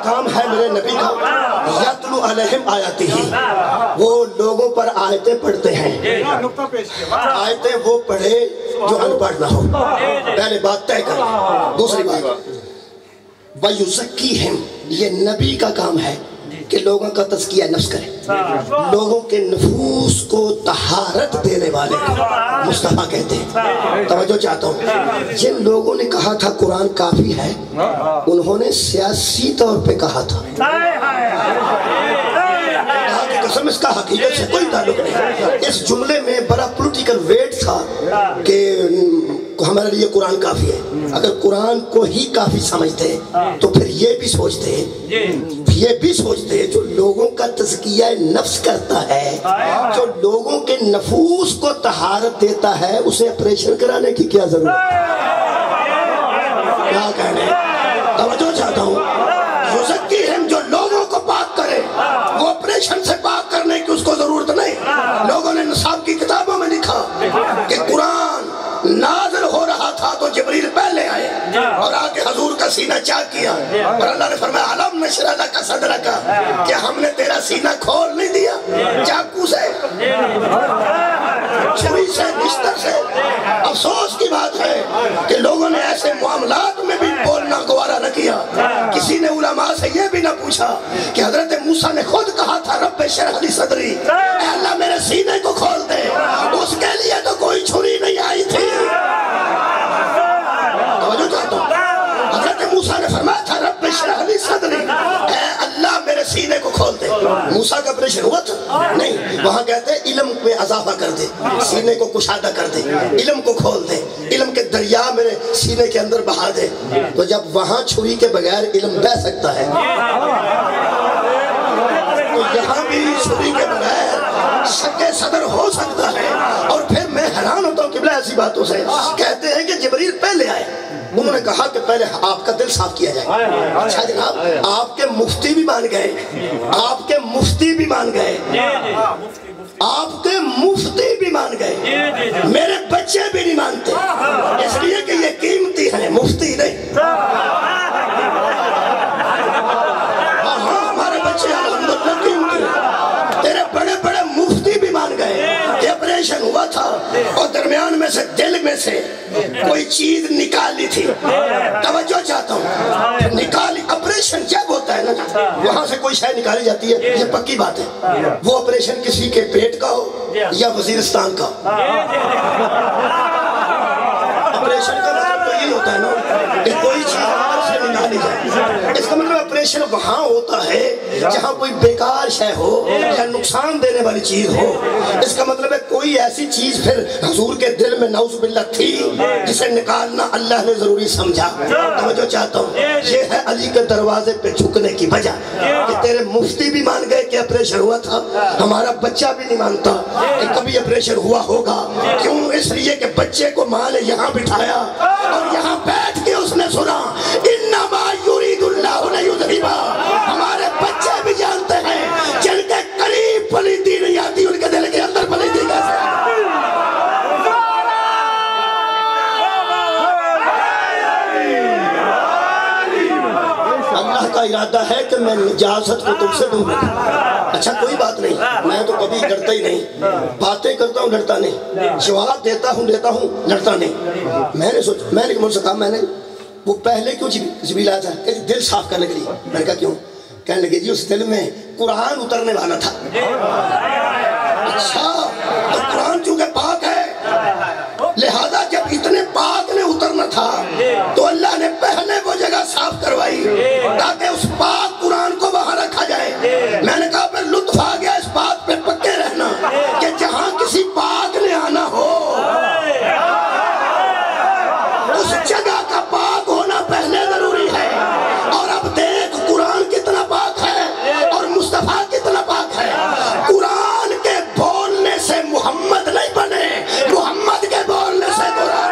کام ہے میرے نبی کا یتلو علیہم آیاتہ، وہ لوگوں پر آیتیں پڑھتے ہیں۔ آیتیں وہ پڑھے جو ان پڑھ نہ ہو، پہلے بات طے کر۔ دوسری بات وَيُزَكِّيهِمْ، یہ نبی کا کام ہے کہ لوگوں کا تزکیہ نفس کرے، لوگوں کے نفوس کو طہارت دینے والے کو مصطفیٰ کہتے ہیں۔ توجہ چاہتا ہوں، جن لوگوں نے کہا تھا قرآن کافی ہے، انہوں نے سیاسی طور پہ کہا تھا، قسم اس کا حقیقت سے کوئی تعلق نہیں۔ اس جملے میں بڑا پولیٹیکل ویٹ تھا کہ ہمارے لیے قرآن کافی ہے۔ اگر قرآن کو ہی کافی سمجھتے تو پھر یہ بھی سوچتے جو لوگوں کا تزکیہ نفس کرتا ہے، جو لوگوں کے نفوس کو طہارت دیتا ہے، اسے آپریشن کرانے کی کیا ضرورت ہے؟ کیا کہنے؟ توجہ چاہتا ہوں، یزکیہم جو لوگوں کو پاک کرے، وہ آپریشن سے پاک کرنے کی اس کو ضرورت نہیں۔ لوگوں نے نصاب کی کتابوں میں لکھا کہ قرآن نازل ہو رہا تھا تو جبریل پہلے آئے اور آ کے حضور کا سینہ چاک کیا، اور اللہ نے فرمایا علم نشرح لک صدرک، کہ ہم نے تیرا سینہ کھول نہیں دیا چاقو سے، چھری سے، بستر سے۔ افسوس کی بات ہے کہ لوگوں نے ایسے معاملات میں بھی بولنا گوارا نہ کیا۔ کسی نے علماء سے یہ بھی نہ پوچھا کہ حضرت موسیٰ نے خود کہا تھا رب اشرح لی صدری، اے اللہ میرے سینے کو کھول دے، اس کے لیے تو کوئی چھری نہیں آئی تھی۔ توجہ چاہتا ہوں، حضرت موسیٰ نے فرمایا تھا رب اشرح لی صدری، اے اللہ میرے سینے کو کھول دے۔ موسیٰ کا آپریشن ہوا تھا؟ نہیں، وہاں کہتے ہیں علم میں اضافہ کر دے، سینے کو کشادہ کر دے، علم کو کھول دے، علم کے دریا میرے سینے کے اندر بہا دے۔ تو جب وہاں چھری کے بغیر علم بہ سکتا ہے تو یہاں بھی چھری کے بغیر شک صدر ہو سکتا ہے۔ اور پھر میں حیران ہوتا ہوں قبلہ ایسی باتوں سے، کہتے ہیں کہ جبریل پہلے آئے، انہوں نے کہا کہ پہلے آپ کا دل صاف کیا جائے۔ اچھا جناب، آپ کے مفتی بھی مان گئے، آپ کے مفتی بھی مان گئے، آپ کے مفتی بھی مان گئے، میرے بچے بھی نہیں مانتے، اس لیے کہ یہ قیمتی ہیں، مفتی نہیں۔ ہاں ہمارے بچے الحمدللہ قیمتی ہیں، تیرے بڑے بڑے مفتی بھی مان گئے کہ آپریشن ہوا تھا اور درمیان میں سے دل میں سے کوئی چیز نکالی تھی۔ توجہ چاہتا ہوں، نکالی آپریشن جب ہوتا ہے نا، وہاں سے کوئی شے نکالی جاتی ہے، یہ پکی بات ہے، وہ آپریشن کسی کے پیٹ کا ہو یا وزیرستان کا، آپریشن کا مطلب تو یہ ہوتا ہے نا کہ کوئی چیز سے نکالی جائے۔ اس کا مطلب آپریشن وہاں ہوتا ہے جہاں کوئی بیکار شے ہو یا نقصان دینے والی چیز ہو۔ اس کا مطلب ہے کوئی ایسی چیز پھر حضور کے دل میں نعوذ باللہ تھی جسے نکالنا اللہ نے ضروری سمجھا۔ توجہ چاہتا ہوں، یہ ہے علی کے دروازے پہ جھکنے کی وجہ کہ تیرے مفتی بھی مان گئے کہ آپریشن ہوا تھا، ہمارا بچہ بھی نہیں مانتا کہ کبھی آپریشن ہوا ہوگا۔ کیوں؟ اس لیے کہ بچے کو ماں نے یہاں بٹھایا اور یہاں بیٹھ کے اس نے سنا انما یرید اللہ لیذھب، ہمارے بچے بھی جانتے ہیں جن کے قریب پلیتی نہیں آتی ان کے دل کے اندر پلیتی کیسے آتی۔ اللہ کا ارادہ ہے کہ میں نجاست کو تم سے دور رکھوں۔ اچھا کوئی بات نہیں، میں تو کبھی ڈرتا ہی نہیں، باتیں کرتا ہوں ڈرتا نہیں، جواب دیتا ہوں لڑتا نہیں۔ میں نے مجھ سے کہا میں نے وہ پہلے کیوں جبریل آیا تھا کہ دل صاف کرنے کے لیے؟ میں نے کہا کیوں؟ کہنے لگے جی اس دل میں قرآن اترنے والا تھا۔ اچھا تو قرآن چونکہ پاک ہے لہذا جب اتنے پاک نے اترنا تھا تو اللہ نے پہلے وہ جگہ صاف کروائی تاکہ اس پاک قرآن کو وہاں رکھا جائے۔ میں نے کہا پھر لطف آ گیا اس بات پہ پکے رہنا کہ جہاں کسی پاک نے آنا ہو اس جگہ کا پاک ہونا پہلے ضروری ہے۔ اور اب دیکھ قرآن کتنا پاک ہے اور مصطفیٰ کتنا پاک ہے۔ قرآن کے بولنے سے محمد نہیں بنے، محمد کے بولنے سے قرآن۔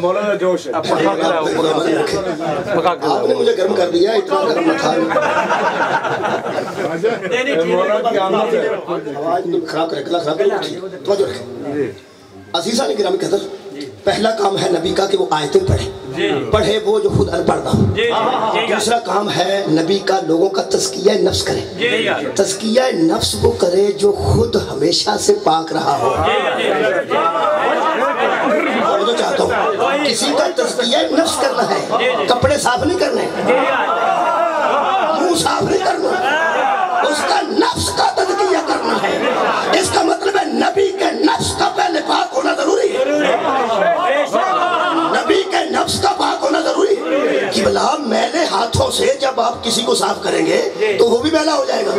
مولانا جوش ہے آپ نے مجھے گرم کر دیا، اتنا گرم نہ تھا۔ مولانا کی آمد ہے آواز خراب کرے، گلا خراب کرے، توجہ رکھیں۔ عزیزان کرام قدر، پہلا کام ہے نبی کا کہ وہ آیتیں پڑھے وہ جو خود ان پڑھ نہ ہو۔ دوسرا کام ہے نبی کا لوگوں کا تزکیہ نفس کرے، تزکیہ نفس وہ کرے جو خود ہمیشہ سے پاک رہا ہو۔ اور جو چاہتا ہوں کسی کا تزکیہ نفس کرنا ہے، کپڑے صاف نہیں کرنے، منہ صاف نہیں کرنا، اس کا نفس کا تزکیہ کرنا ہے۔ اس کا مطلب ہے نبی کے نفس کا پہلے پاک ہونا ضروری ہے، نبی کے نفس کا پاک ہونا ضروری ہے۔ کہ بلا میلے ہاتھوں سے جب آپ کسی کو صاف کریں گے تو وہ بھی میلا ہو جائے گا۔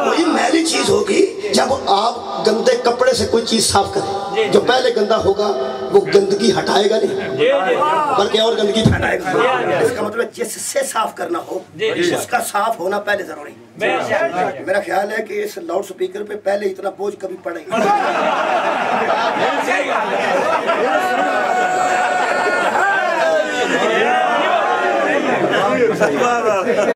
کوئی میلی چیز ہوگی جب آپ گندے کپڑے سے کوئی چیز صاف کریں، جو پہلے گندا ہوگا وہ گندگی ہٹائے گا نہیں بلکہ اور گندگی پھیلائے گا۔ اس کا مطلب جس سے صاف کرنا ہو اس کا صاف ہونا پہلے ضروری۔ میرا خیال ہے کہ اس لاؤڈ سپیکر پہ پہلے اتنا بوجھ کبھی پڑے گا۔